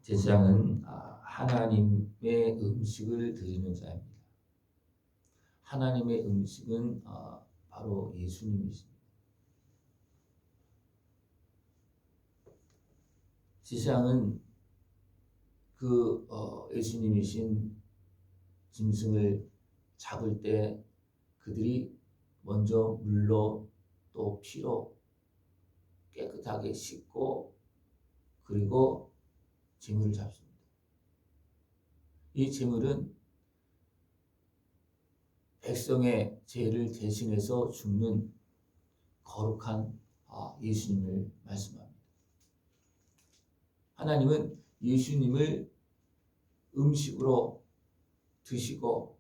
제사장은 하나님의 음식을 드리는 자입니다. 하나님의 음식은 바로 예수님이십니다. 제사장은 그 예수님이신 짐승을 잡을 때 그들이 먼저 물로 또 피로 깨끗하게 씻고 그리고 제물을 잡습니다. 이 제물은 백성의 죄를 대신해서 죽는 거룩한 예수님을 말씀합니다. 하나님은 예수님을 음식으로 드시고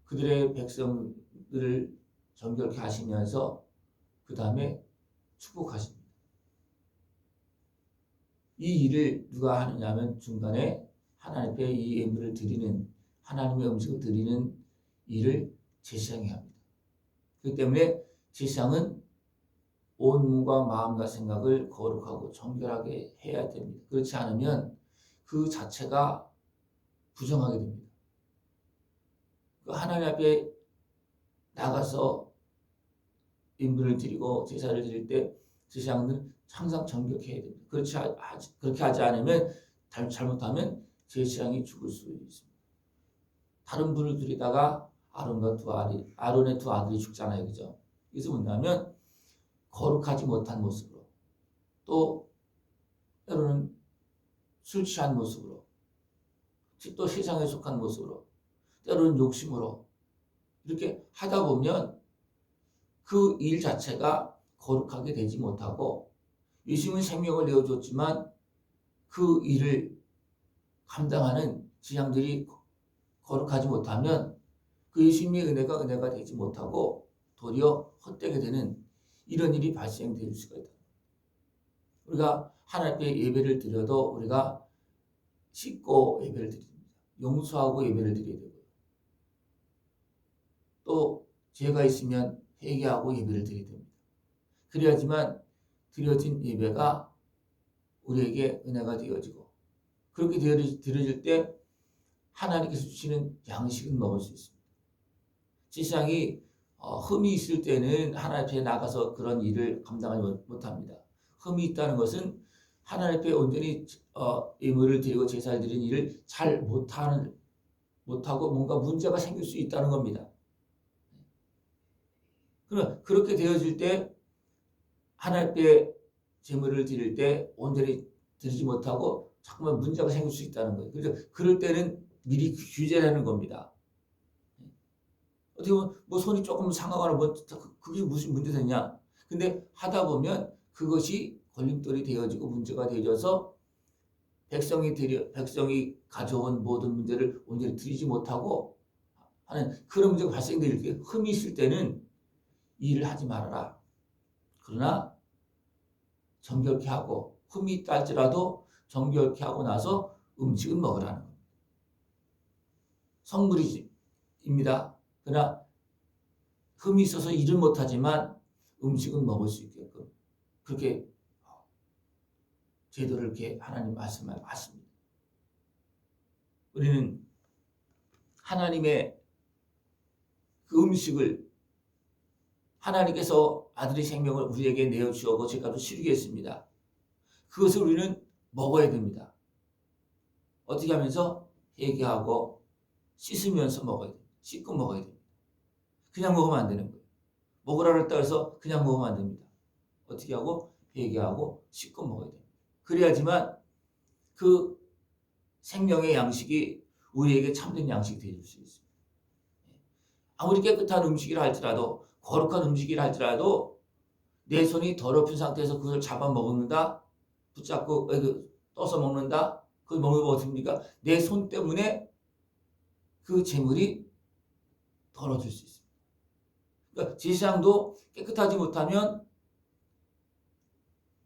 그들의 백성들을 정결케 하시면서 그 다음에 축복하십니다. 이 일을 누가 하느냐면 중간에 하나님 앞에 이 예물을 드리는 하나님의 음식을 드리는 일을 제사장이 합니다. 그렇기 때문에 제사장은 온 몸과 마음과 생각을 거룩하고 정결하게 해야 됩니다. 그렇지 않으면 그 자체가 부정하게 됩니다. 하나님 앞에 나가서 예물을 드리고 제사를 드릴 때 제사장은 항상 정결케 해야 됩니다. 그렇게 하지 않으면 잘못하면 제사장이 죽을 수 있습니다. 다른 분을 드리다가 아론의 두 아들이 죽잖아요, 그죠? 이것은 뭐냐면 거룩하지 못한 모습으로 또 때로는 술 취한 모습으로 또 세상에 속한 모습으로 때로는 욕심으로 이렇게 하다 보면 그 일 자체가 거룩하게 되지 못하고 예수님은 생명을 내어줬지만 그 일을 감당하는 제사장들이 거룩하지 못하면 그 예수님의 은혜가 되지 못하고 도리어 헛되게 되는 이런 일이 발생될 수가 있다. 우리가 하나님 앞에 예배를 드려도 우리가 씻고 예배를 드립니다. 용서하고 예배를 드려야 되고요. 또 죄가 있으면 회개하고 예배를 드려야 됩니다. 그래야지만 드려진 예배가 우리에게 은혜가 되어지고 그렇게 드려질 때 하나님께서 주시는 양식은 먹을 수 있습니다. 제사장이 흠이 있을 때는 하나님 앞에 나가서 그런 일을 감당하지 못합니다. 흠이 있다는 것은 하나님 앞에 온전히 예물을 드리고 제사를 드리는 일을 잘 못하고 뭔가 문제가 생길 수 있다는 겁니다. 그럼 그렇게 되어질 때 하나님 앞에 제물을 드릴 때 온전히 드리지 못하고 자꾸만 문제가 생길 수 있다는 거예요. 그래서 그럴 때는 미리 규제를 하는 겁니다. 어떻게 보면 뭐 손이 조금 상하거나 그게 무슨 문제 되냐? 근데 하다 보면 그것이 걸림돌이 되어지고 문제가 되어져서 백성이 가져온 모든 문제를 온전히 드리지 못하고 하는 그런 문제가 발생될 때 흠이 있을 때는 이 일을 하지 말아라. 그러나 정결케 하고 흠이 있다 할지라도 정결케 하고 나서 음식은 먹으라는 겁니다. 성물입니다. 그러나 흠이 있어서 일을 못하지만 음식은 먹을 수 있게끔 그렇게 제도를 이렇게 하나님 말씀을 맞습니다. 우리는 하나님의 그 음식을 하나님께서 아들의 생명을 우리에게 내어주었고 죄값을 치르게 했습니다. 그것을 우리는 먹어야 됩니다. 어떻게 하면서? 회개하고 씻으면서 먹어야 됩니다. 씻고 먹어야 됩니다. 그냥 먹으면 안 되는 거예요. 먹으라고 했다 해서 그냥 먹으면 안 됩니다. 어떻게 하고? 회개하고 씻고 먹어야 됩니다. 그래야지만 그 생명의 양식이 우리에게 참된 양식이 되어줄 수 있습니다. 아무리 깨끗한 음식이라 할지라도 거룩한 음식이라 할지라도 내 손이 더럽힌 상태에서 그걸 잡아먹는다, 붙잡고 떠서 먹는다, 그걸 먹는 거 어떻습니까? 내 손 때문에 그 재물이 더러워질 수 있습니다. 그러니까 제사장도 깨끗하지 못하면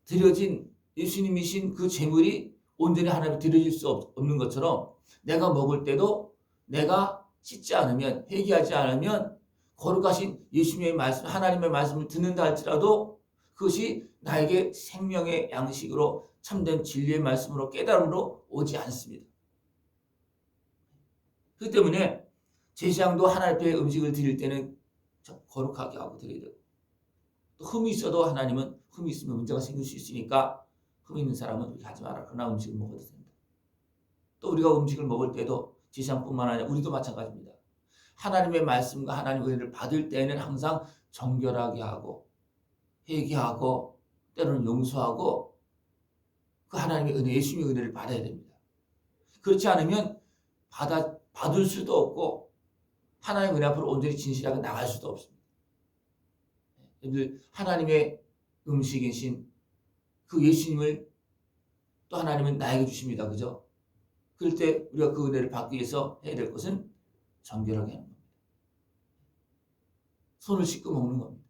드려진 예수님이신 그 재물이 온전히 하나님께 드려질 수 없는 것처럼 내가 먹을 때도 내가 씻지 않으면 회개하지 않으면 거룩하신 예수님의 말씀 하나님의 말씀을 듣는다 할지라도 그것이 나에게 생명의 양식으로 참된 진리의 말씀으로 깨달음으로 오지 않습니다. 그렇기 때문에 제사장도 하나님 앞에 음식을 드릴 때는 거룩하게 하고 드려야 되고, 또 흠이 있어도 하나님은 흠이 있으면 문제가 생길 수 있으니까 흠 있는 사람은 그렇게 하지 마라. 그러나 음식을 먹어도 된다. 또 우리가 음식을 먹을 때도 제사장뿐만 아니라 우리도 마찬가지입니다. 하나님의 말씀과 하나님의 은혜를 받을 때는 항상 정결하게 하고 회개하고 때로는 용서하고 그 하나님의 은혜, 예수님의 은혜를 받아야 됩니다. 그렇지 않으면 받을 수도 없고 하나님의 은혜 앞으로 온전히 진실하게 나갈 수도 없습니다. 하나님의 음식이신 그 예수님을 또 하나님은 나에게 주십니다. 그죠? 그럴 때 우리가 그 은혜를 받기 위해서 해야 될 것은 정결하게 하는 겁니다. 손을 씻고 먹는 겁니다.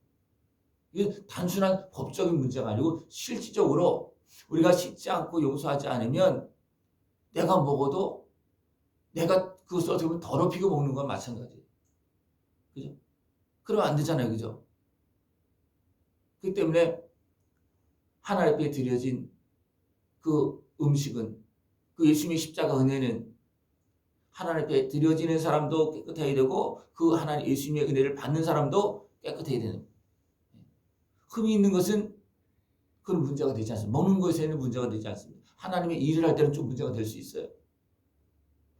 이게 단순한 법적인 문제가 아니고 실질적으로 우리가 씻지 않고 용서하지 않으면 내가 먹어도 내가 그것을 어떻게 보면 더럽히고 먹는 건 마찬가지예요. 그죠? 그러면 안 되잖아요. 그죠? 그렇기 때문에 하나님 앞에 드려진 그 음식은, 그 예수님의 십자가 은혜는 하나님 앞에 드려지는 사람도 깨끗해야 되고 그 하나님 예수님의 은혜를 받는 사람도 깨끗해야 되는 거예요. 흠이 있는 것은 그건 문제가 되지 않습니다. 먹는 것에는 문제가 되지 않습니다. 하나님의 일을 할 때는 좀 문제가 될 수 있어요.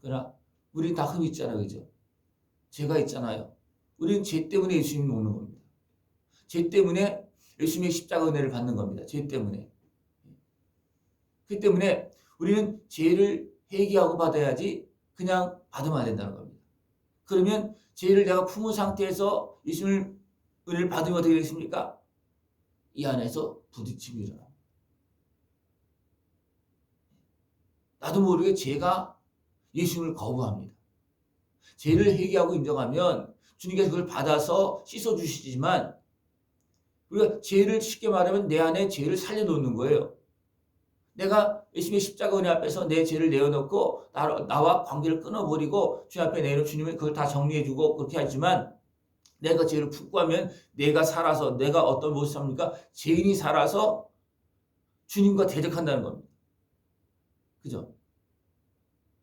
그러나 우리 다 흠이 있잖아요. 그죠? 죄가 있잖아요. 우리는 죄 때문에 예수님을 먹는 겁니다. 죄 때문에 예수님의 십자가 은혜를 받는 겁니다. 죄 때문에. 그렇기 때문에 우리는 죄를 회개하고 받아야지 그냥 받으면 안 된다는 겁니다. 그러면 죄를 내가 품은 상태에서 예수님을 은혜를 받으면 어떻게 되겠습니까? 이 안에서 부딪힘이 일어납니다. 나도 모르게 죄가 예수님을 거부합니다. 죄를 회개하고 인정하면 주님께서 그걸 받아서 씻어주시지만 우리가 죄를 쉽게 말하면 내 안에 죄를 살려놓는 거예요. 내가 예수님의 십자가 은혜 앞에서 내 죄를 내어놓고 나와 관계를 끊어버리고 주님 앞에 내놓은 주님은 그걸 다 정리해주고 그렇게 하지만 내가 죄를 품고 하면 내가 살아서 내가 어떤 모습을 삽니까? 죄인이 살아서 주님과 대적한다는 겁니다. 그죠?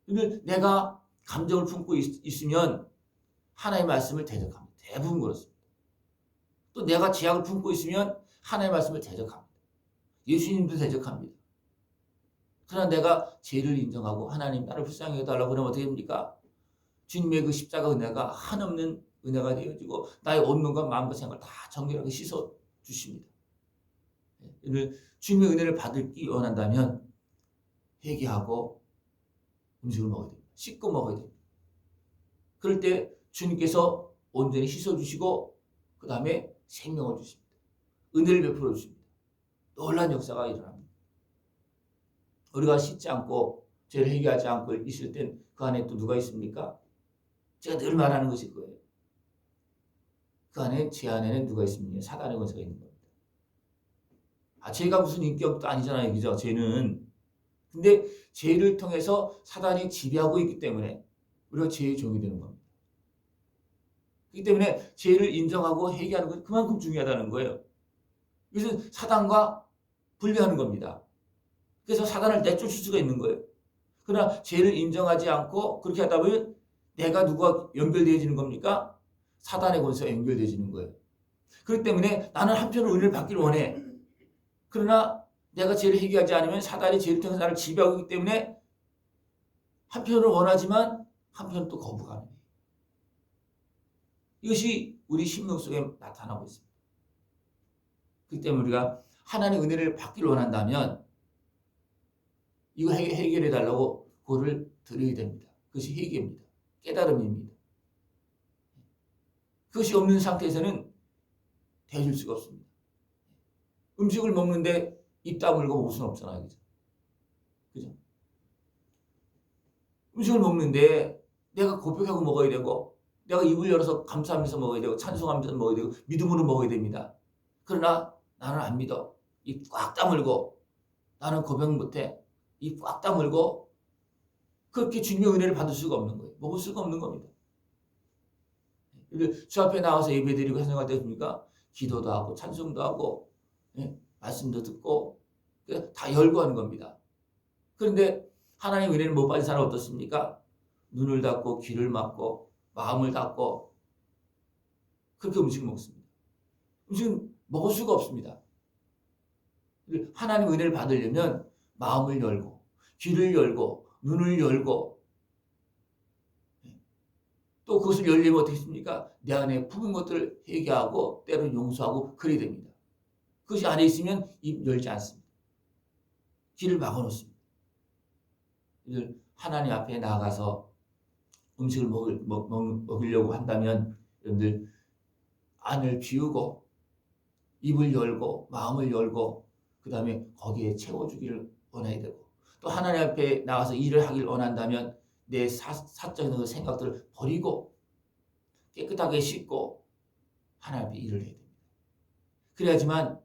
근데 내가 감정을 품고 있으면 하나님의 말씀을 대적합니다. 대부분 그렇습니다. 또 내가 죄악을 품고 있으면 하나님의 말씀을 대적합니다. 예수님도 대적합니다. 그러나 내가 죄를 인정하고 하나님 나를 불쌍히 해달라고 그러면 어떻게 됩니까? 주님의 그 십자가 은혜가 한없는 은혜가 되어지고 나의 온몸과 마음과 생각을 다 정결하게 씻어 주십니다. 주님의 은혜를 받기 원한다면 회개하고 음식을 먹어야 됩니다. 씻고 먹어야 됩니다. 그럴 때 주님께서 온전히 씻어주시고 그 다음에 생명을 주십니다. 은혜를 베풀어 주십니다. 놀라운 역사가 일어납니다. 우리가 씻지 않고 죄를 회개하지 않고 있을 땐 그 안에 또 누가 있습니까? 제가 늘 말하는 것일 거예요. 그 안에 제 안에는 누가 있습니까? 사단의 권세가 있는 겁니다. 죄가 무슨 인격도 아니잖아요. 그죠? 죄는. 근데 죄를 통해서 사단이 지배하고 있기 때문에 우리가 죄의 종이 되는 겁니다. 그렇기 때문에 죄를 인정하고 회개하는 것이 그만큼 중요하다는 거예요. 이것은 사단과 분리하는 겁니다. 그래서 사단을 내쫓을 수가 있는 거예요. 그러나 죄를 인정하지 않고 그렇게 하다 보면 내가 누구와 연결되어지는 겁니까? 사단의 권세가 연결되어지는 거예요. 그렇기 때문에 나는 한편으로 은혜를 받기를 원해. 그러나 내가 죄를 회개하지 않으면 사단이 죄를 통해서 나를 지배하고 있기 때문에 한편으로 원하지만 한편으로 또 거부하는 거예요. 이것이 우리 심령 속에 나타나고 있습니다. 그렇기 때문에 우리가 하나님의 은혜를 받기를 원한다면 이거 해결해 달라고 그거를 드려야 됩니다. 그것이 회개입니다. 깨달음입니다. 그것이 없는 상태에서는 대줄 수가 없습니다. 음식을 먹는데 입 다물고 먹을 수는 없잖아요. 그죠? 그죠? 음식을 먹는데 내가 고백하고 먹어야 되고 내가 입을 열어서 감사하면서 먹어야 되고 찬송하면서 먹어야 되고 믿음으로 먹어야 됩니다. 그러나 나는 안 믿어. 입 꽉 다물고 나는 고백 못해. 입 꽉 다물고 그렇게 주님의 은혜를 받을 수가 없는 거예요. 먹을 수가 없는 겁니다. 주 앞에 나와서 예배드리고 찬송할 때 보니까 기도도 하고 찬송도 하고 말씀도 듣고 다 열고 하는 겁니다. 그런데 하나님 은혜를 못 받은 사람은 어떻습니까? 눈을 닫고 귀를 막고 마음을 닫고 그렇게 음식을 먹습니다. 음식은 먹을 수가 없습니다. 하나님 은혜를 받으려면 마음을 열고 귀를 열고 눈을 열고 또 그것을 열려면 어떻게 했습니까? 내 안에 품은 것들을 회개하고 때로는 용서하고 그래야 됩니다. 그것이 안에 있으면 입 열지 않습니다. 귀를 막아놓습니다. 하나님 앞에 나아가서 음식을 먹으려고 한다면 여러분들 안을 비우고 입을 열고 마음을 열고 그 다음에 거기에 채워주기를 원해야 되고 또 하나님 앞에 나가서 일을 하길 원한다면 내 사적인 생각들을 버리고 깨끗하게 씻고 하나님 앞에 일을 해야 됩니다. 그래야지만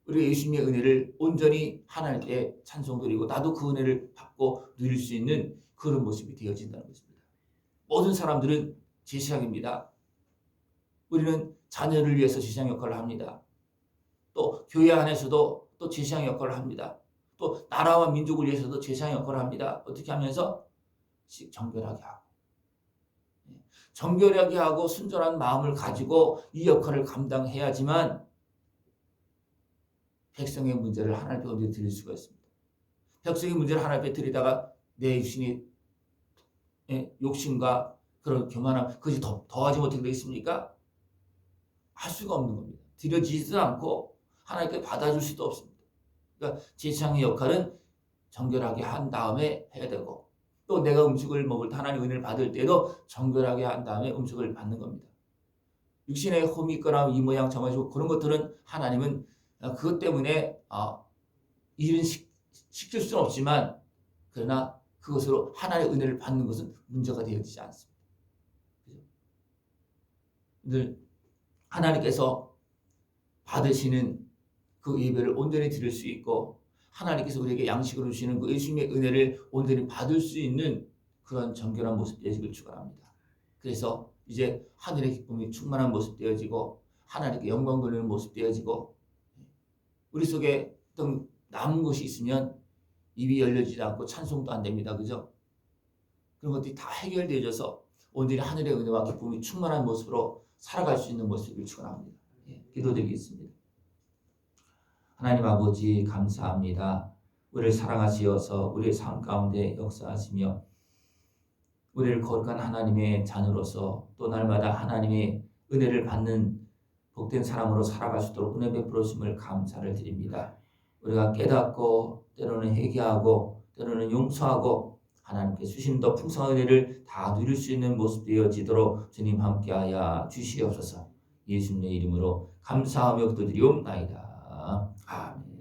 우리가 예수님의 은혜를 온전히 하나님께 찬송드리고 나도 그 은혜를 받고 누릴 수 있는 그런 모습이 되어진다는 것입니다. 모든 사람들은 제사장입니다. 우리는 자녀를 위해서 제사장 역할을 합니다. 또 교회 안에서도 또 제사장 역할을 합니다. 또 나라와 민족을 위해서도 제사장 역할을 합니다. 어떻게 하면서? 정결하게 하고 정결하게 하고 순전한 마음을 가지고 이 역할을 감당해야지만 백성의 문제를 하나님 앞에 드릴 수가 있습니다. 백성의 문제를 하나님 앞에 드리다가 내 육신이 욕심과 그런 교만함 그것이 더하지면 어떻게 되겠습니까? 할 수가 없는 겁니다. 드려지지도 않고 하나님께 받아줄 수도 없습니다. 그러니까 제사장의 역할은 정결하게 한 다음에 해야 되고 또 내가 음식을 먹을 때 하나님의 은혜를 받을 때도 정결하게 한 다음에 음식을 받는 겁니다. 육신에 홈이 있거나 이 모양 저 모양 그런 것들은 하나님은 그것 때문에 일은 시킬 수는 없지만 그러나 그것으로 하나님의 은혜를 받는 것은 문제가 되어지지 않습니다. 늘 하나님께서 받으시는 그 예배를 온전히 드릴 수 있고 하나님께서 우리에게 양식으로 주시는 그 예수님의 은혜를 온전히 받을 수 있는 그런 정결한 모습 되어지길 축원합니다. 그래서 이제 하늘의 기쁨이 충만한 모습 되어지고 하나님께 영광 돌리는 모습 되어지고 우리 속에 어떤 남은 것이 있으면 입이 열려지지 않고 찬송도 안 됩니다. 그죠? 그런 것들이 다 해결되어져서 온전히 하늘의 은혜와 기쁨이 충만한 모습으로 살아갈 수 있는 모습을 축원합니다. 기도드리겠습니다. 하나님 아버지 감사합니다. 우리를 사랑하시어서 우리의 삶 가운데 역사하시며 우리를 거룩한 하나님의 자녀로서 또 날마다 하나님의 은혜를 받는 복된 사람으로 살아갈 수 있도록 은혜 베풀어 주심을 감사를 드립니다. 우리가 깨닫고 때로는 회개하고 때로는 용서하고 하나님께 주신 더 풍성한 은혜를 다 누릴 수 있는 모습 되어지도록 주님 함께하여 주시옵소서. 예수님의 이름으로 감사하며 기도드리옵나이다. 아멘.